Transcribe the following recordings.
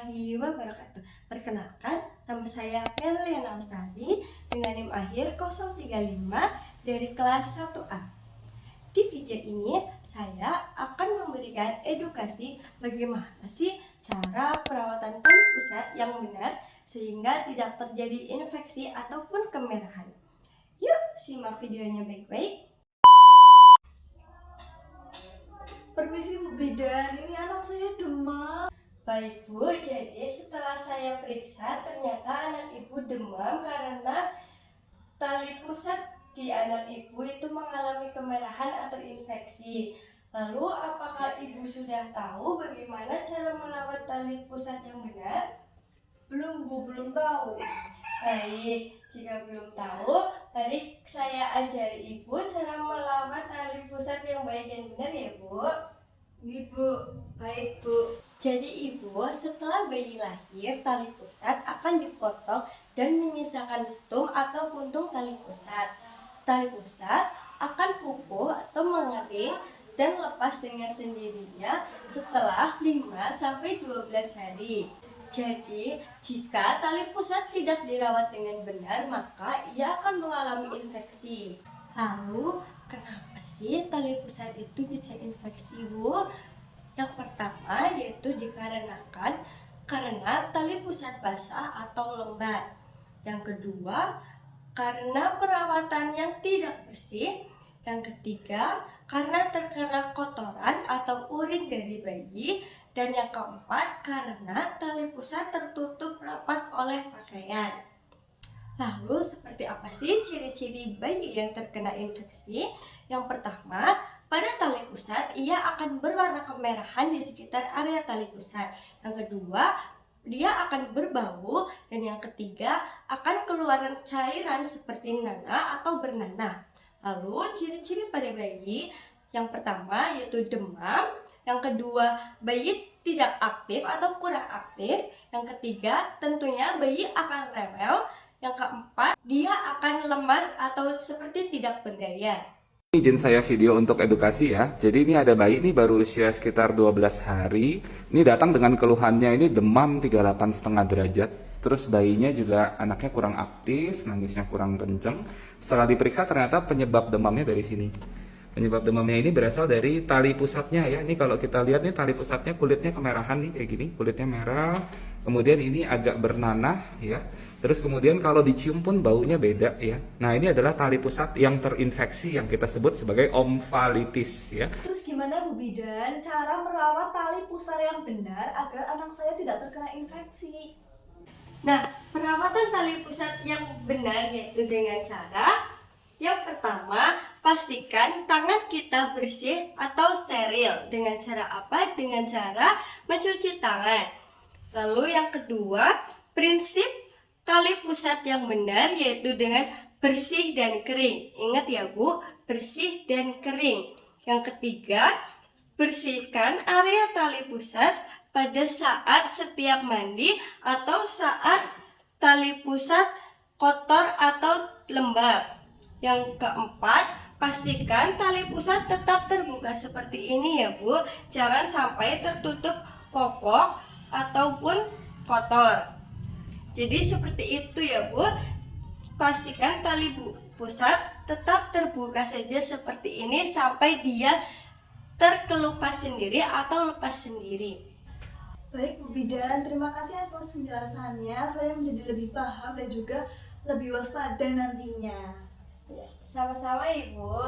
warahmatullahi wabarakatuh. Perkenalkan, nama saya Meliana Lestari dengan NIM akhir 035 dari kelas 1A. Di video ini saya akan memberikan edukasi bagaimana sih cara perawatan tali pusat yang benar sehingga tidak terjadi infeksi ataupun kemerahan. Yuk simak videonya baik-baik. Permisi Bu Bidan, ini anak saya demam. Baik Bu, jadi setelah saya periksa ternyata anak ibu demam karena tali pusat di anak ibu itu mengalami kemerahan atau infeksi. Lalu apakah ibu sudah tahu bagaimana cara merawat tali pusat yang benar? Belum Bu, belum tahu. Baik, jika belum tahu, mari saya ajari ibu cara merawat tali pusat yang baik dan benar ya Bu. Ibu, baik Bu. Jadi ibu, setelah bayi lahir, tali pusat akan dipotong dan menyisakan stum atau puntung tali pusat. Tali pusat akan pupuh atau mengering dan lepas dengan sendirinya setelah 5-12 hari. Jadi, jika tali pusat tidak dirawat dengan benar, maka ia akan mengalami infeksi. Lalu, kenapa sih tali pusat itu bisa infeksi, Bu? Yang pertama yaitu dikarenakan karena tali pusat basah atau lembab. Yang kedua, karena perawatan yang tidak bersih. Yang ketiga, karena terkena kotoran atau urin dari bayi. Dan yang keempat, karena tali pusat tertutup rapat oleh pakaian. Lalu seperti apa sih ciri-ciri bayi yang terkena infeksi? Yang pertama, pada tali pusat ia akan berwarna kemerahan di sekitar area tali pusat. Yang kedua, dia akan berbau. Dan yang ketiga, akan keluaran cairan seperti nanah atau bernanah. Lalu ciri-ciri pada bayi, yang pertama yaitu demam. Yang kedua, bayi tidak aktif atau kurang aktif. Yang ketiga, tentunya bayi akan rewel. Yang keempat, dia akan lemas atau seperti tidak berdaya. Izin saya video untuk edukasi ya. Jadi ini ada bayi ini baru usia sekitar 12 hari. Ini datang dengan keluhannya ini demam 38,5 derajat. Terus bayinya juga anaknya kurang aktif, nangisnya kurang kenceng. Setelah diperiksa ternyata penyebab demamnya dari sini. Penyebab demamnya ini berasal dari tali pusatnya ya. Ini kalau kita lihat nih tali pusatnya kulitnya kemerahan nih kayak gini, kulitnya merah. Kemudian ini agak bernanah ya. Terus kemudian kalau dicium pun baunya beda ya. Nah, ini adalah tali pusat yang terinfeksi yang kita sebut sebagai omfalitis ya. Terus gimana Bu Bidan cara merawat tali pusar yang benar agar anak saya tidak terkena infeksi? Nah, perawatan tali pusat yang benar yaitu dengan cara yang pertama, pastikan tangan kita bersih atau steril. Dengan cara apa? Dengan cara mencuci tangan. Lalu yang kedua, prinsip tali pusat yang benar yaitu dengan bersih dan kering. Ingat ya Bu, bersih dan kering. Yang ketiga, bersihkan area tali pusat pada saat setiap mandi atau saat tali pusat kotor atau lembab. Yang keempat, pastikan tali pusat tetap terbuka seperti ini ya Bu. Jangan sampai tertutup popok ataupun kotor. Jadi seperti itu ya Bu. Pastikan tali pusat tetap terbuka saja seperti ini sampai dia terkelupas sendiri atau lepas sendiri. Baik Bu Bidan, terima kasih atas penjelasannya. Saya menjadi lebih paham dan juga lebih waspada nantinya. Ya, sama-sama Ibu.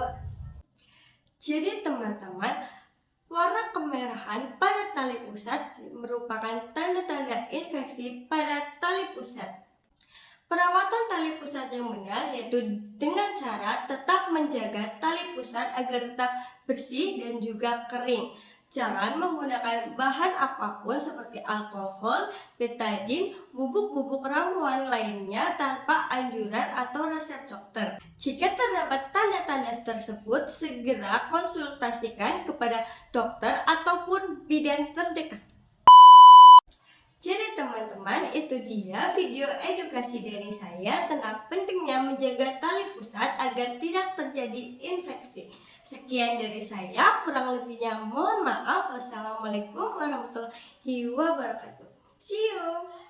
Jadi teman-teman, warna kemerahan pada tali pusat merupakan tanda-tanda infeksi pada tali pusat. Perawatan tali pusat yang benar yaitu dengan cara tetap menjaga tali pusat agar tetap bersih dan juga kering. Jangan menggunakan bahan apapun seperti alkohol, betadin, bubuk-bubuk ramuan lainnya tanpa anjuran atau resep dokter. Jika terdapat tanda-tanda tersebut, segera konsultasikan kepada dokter ataupun bidan terdekat. Jadi teman-teman, itu dia video edukasi dari saya tentang pentingnya menjaga tali pusat agar tidak terjadi infeksi. Sekian dari saya, kurang lebihnya mohon maaf. Wassalamualaikum warahmatullahi wabarakatuh. See you!